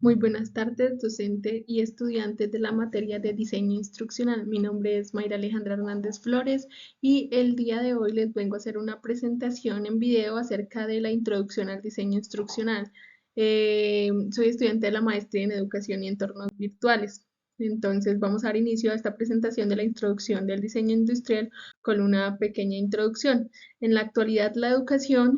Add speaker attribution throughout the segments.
Speaker 1: Muy buenas tardes, docente y estudiantes de la materia de diseño instruccional. Mi nombre es Mayra Alejandra Hernández Flores y el día de hoy les vengo a hacer una presentación en video acerca de la introducción al diseño instruccional. Soy estudiante de la maestría en educación y entornos virtuales. Entonces vamos a dar inicio a esta presentación de la introducción del diseño industrial con una pequeña introducción. En la actualidad, la educación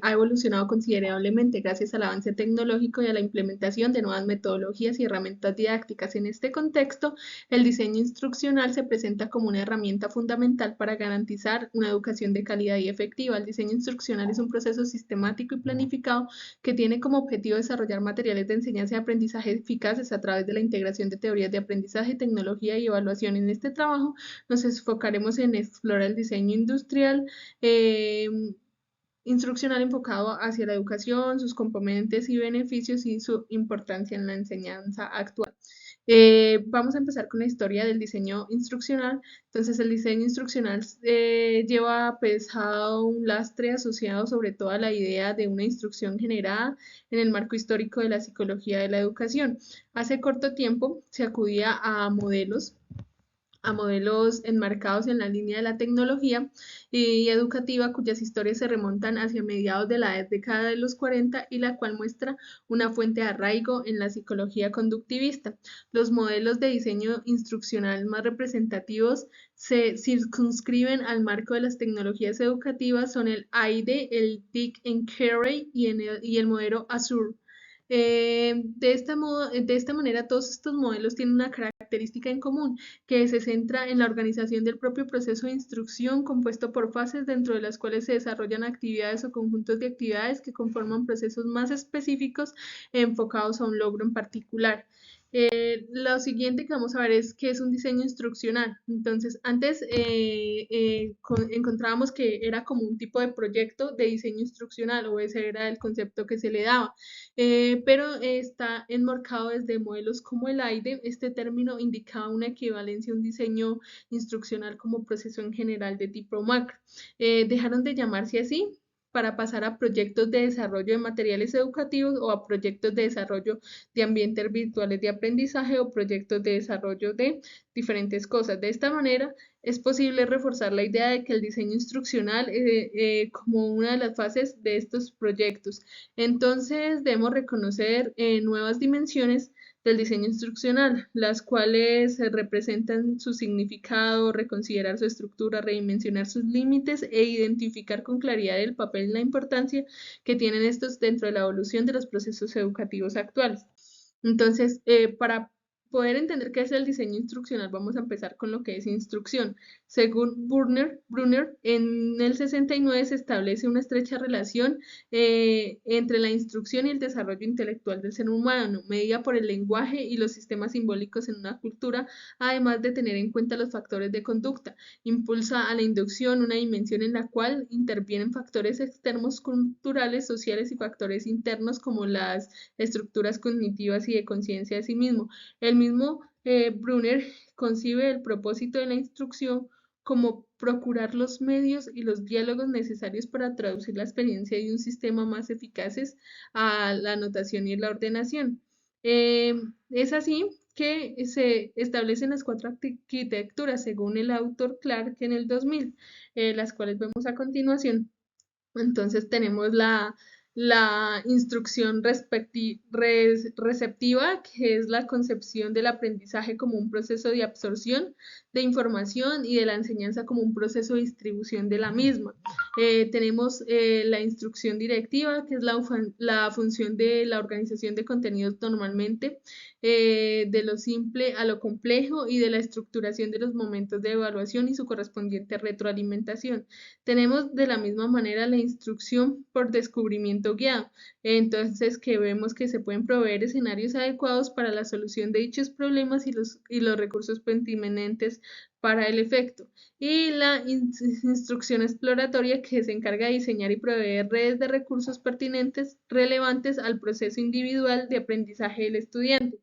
Speaker 1: ha evolucionado considerablemente gracias al avance tecnológico y a la implementación de nuevas metodologías y herramientas didácticas. En este contexto, el diseño instruccional se presenta como una herramienta fundamental para garantizar una educación de calidad y efectiva. El diseño instruccional es un proceso sistemático y planificado que tiene como objetivo desarrollar materiales de enseñanza y aprendizaje eficaces a través de la integración de teorías de aprendizaje, tecnología y evaluación. En este trabajo nos enfocaremos en explorar el diseño industrial, eh, instruccional enfocado hacia la educación, sus componentes y beneficios y su importancia en la enseñanza actual. Vamos a empezar con la historia del diseño instruccional. Entonces, el diseño instruccional lleva pesado un lastre asociado sobre todo a la idea de una instrucción generada en el marco histórico de la psicología de la educación. Hace corto tiempo se acudía a modelos enmarcados en la línea de la tecnología y educativa cuyas historias se remontan hacia mediados de la década de los 40 y la cual muestra una fuente de arraigo en la psicología conductivista. Los modelos de diseño instruccional más representativos se circunscriben al marco de las tecnologías educativas, son el AIDE, el Dick and Carey y el modelo Azure. De esta manera, todos estos modelos tienen una característica en común, que se centra en la organización del propio proceso de instrucción compuesto por fases dentro de las cuales se desarrollan actividades o conjuntos de actividades que conforman procesos más específicos enfocados a un logro en particular. Lo siguiente que vamos a ver es qué es un diseño instruccional. Entonces, antes encontrábamos que era como un tipo de proyecto de diseño instruccional, o ese era el concepto que se le daba, pero está enmarcado desde modelos como el AIDE. Este término indicaba una equivalencia a un diseño instruccional como proceso en general de tipo macro. Dejaron de llamarse así para pasar a proyectos de desarrollo de materiales educativos o a proyectos de desarrollo de ambientes virtuales de aprendizaje o proyectos de desarrollo de diferentes cosas. De esta manera, es posible reforzar la idea de que el diseño instruccional como una de las fases de estos proyectos. Entonces, debemos reconocer nuevas dimensiones del diseño instruccional, las cuales representan su significado, reconsiderar su estructura, redimensionar sus límites e identificar con claridad el papel y la importancia que tienen estos dentro de la evolución de los procesos educativos actuales. Entonces, para poder entender qué es el diseño instruccional, vamos a empezar con lo que es instrucción. Según Brunner, en el 69 se establece una estrecha relación entre la instrucción y el desarrollo intelectual del ser humano, medida por el lenguaje y los sistemas simbólicos en una cultura, además de tener en cuenta los factores de conducta. Impulsa a la inducción, una dimensión en la cual intervienen factores externos culturales, sociales y factores internos como las estructuras cognitivas y de conciencia de sí mismo. El mismo Brunner concibe el propósito de la instrucción como procurar los medios y los diálogos necesarios para traducir la experiencia de un sistema más eficaces a la anotación y la ordenación. Es así que se establecen las cuatro arquitecturas según el autor Clark en el 2000, las cuales vemos a continuación. Entonces tenemos la instrucción receptiva, que es la concepción del aprendizaje como un proceso de absorción de información y de la enseñanza como un proceso de distribución de la misma. Tenemos la instrucción directiva, que es la función de la organización de contenidos normalmente, de lo simple a lo complejo y de la estructuración de los momentos de evaluación y su correspondiente retroalimentación. Tenemos de la misma manera la instrucción por descubrimiento guiado, entonces que vemos que se pueden proveer escenarios adecuados para la solución de dichos problemas y los recursos pertinentes para el efecto. Y la instrucción exploratoria, que se encarga de diseñar y proveer redes de recursos pertinentes relevantes al proceso individual de aprendizaje del estudiante.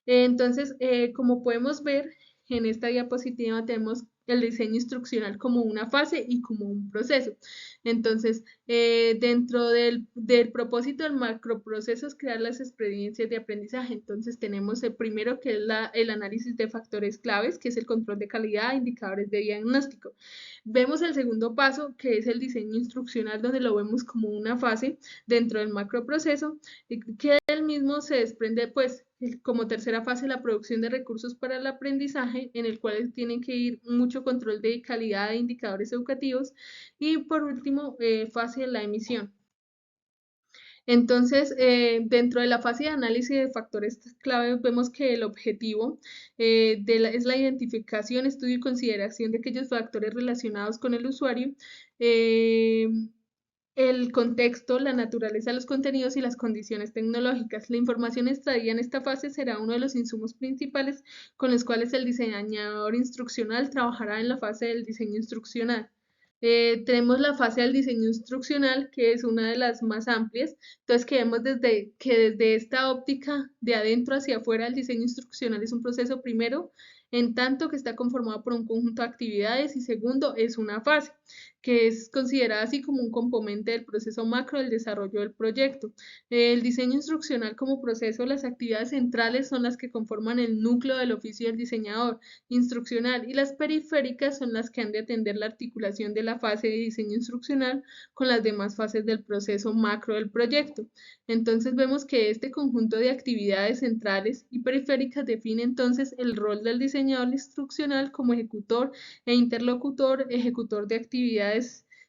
Speaker 1: Entonces, como podemos ver en esta diapositiva, tenemos el diseño instruccional como una fase y como un proceso. Entonces, dentro del propósito del macroproceso es crear las experiencias de aprendizaje. Entonces, tenemos el primero que es el análisis de factores claves, que es el control de calidad, indicadores de diagnóstico. Vemos el segundo paso, que es el diseño instruccional, donde lo vemos como una fase dentro del macroproceso, que del mismo se desprende, pues, como tercera fase, la producción de recursos para el aprendizaje, en el cual tienen que ir mucho control de calidad de indicadores educativos, y por último, fase de la emisión. Entonces, dentro de la fase de análisis de factores clave, vemos que el objetivo es la identificación, estudio y consideración de aquellos factores relacionados con el usuario, eh, el contexto, la naturaleza de los contenidos y las condiciones tecnológicas. La información extraída en esta fase será uno de los insumos principales con los cuales el diseñador instruccional trabajará en la fase del diseño instruccional. Tenemos la fase del diseño instruccional, que es una de las más amplias. Entonces, que vemos desde esta óptica de adentro hacia afuera, el diseño instruccional es un proceso primero, en tanto que está conformado por un conjunto de actividades, y segundo, es una fase que es considerada así como un componente del proceso macro del desarrollo del proyecto. El diseño instruccional como proceso, las actividades centrales son las que conforman el núcleo del oficio del diseñador instruccional, y las periféricas son las que han de atender la articulación de la fase de diseño instruccional con las demás fases del proceso macro del proyecto. Entonces vemos que este conjunto de actividades centrales y periféricas define entonces el rol del diseñador instruccional como ejecutor e interlocutor, ejecutor de actividades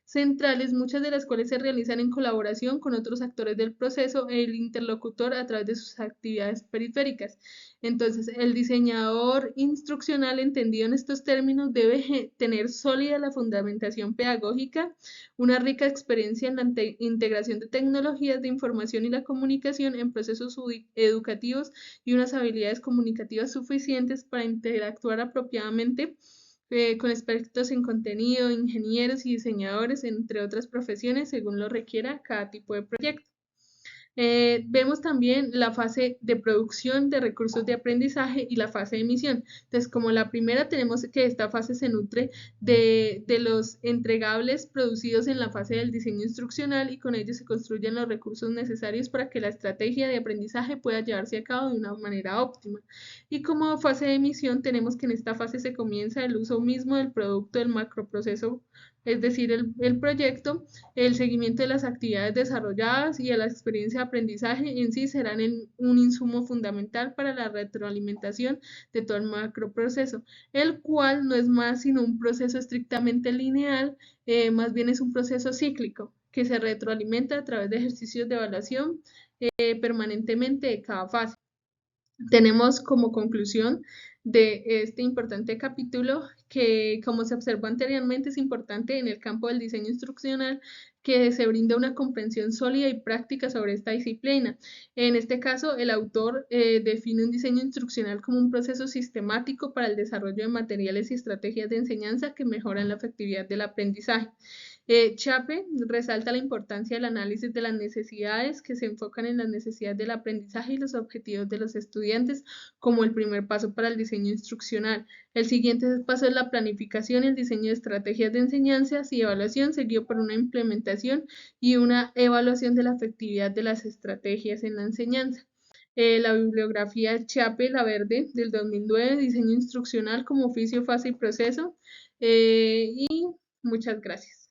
Speaker 1: centrales, muchas de las cuales se realizan en colaboración con otros actores del proceso, e el interlocutor a través de sus actividades periféricas. Entonces, el diseñador instruccional, entendido en estos términos, debe tener sólida la fundamentación pedagógica, una rica experiencia en la integración de tecnologías de información y la comunicación en procesos educativos, y unas habilidades comunicativas suficientes para interactuar apropiadamente con expertos en contenido, ingenieros y diseñadores, entre otras profesiones, según lo requiera cada tipo de proyecto. Vemos también la fase de producción de recursos de aprendizaje y la fase de emisión. Entonces, como la primera, tenemos que esta fase se nutre de los entregables producidos en la fase del diseño instruccional, y con ellos se construyen los recursos necesarios para que la estrategia de aprendizaje pueda llevarse a cabo de una manera óptima. Y como fase de emisión, tenemos que en esta fase se comienza el uso mismo del producto del macroproceso, es decir, el proyecto, el seguimiento de las actividades desarrolladas y a la experiencia de aprendizaje en sí serán un insumo fundamental para la retroalimentación de todo el macroproceso, el cual no es más sino un proceso estrictamente lineal, más bien es un proceso cíclico que se retroalimenta a través de ejercicios de evaluación permanentemente de cada fase. Tenemos como conclusión de este importante capítulo que, como se observó anteriormente, es importante en el campo del diseño instruccional que se brinda una comprensión sólida y práctica sobre esta disciplina. En este caso, el autor define un diseño instruccional como un proceso sistemático para el desarrollo de materiales y estrategias de enseñanza que mejoran la efectividad del aprendizaje. Chape resalta la importancia del análisis de las necesidades, que se enfocan en las necesidades del aprendizaje y los objetivos de los estudiantes como el primer paso para el diseño instruccional. El siguiente paso es la planificación y el diseño de estrategias de enseñanzas y evaluación, seguido por una implementación y una evaluación de la efectividad de las estrategias en la enseñanza. La bibliografía Chape, La Verde, del 2009, diseño instruccional como oficio, fase y proceso. Y muchas gracias.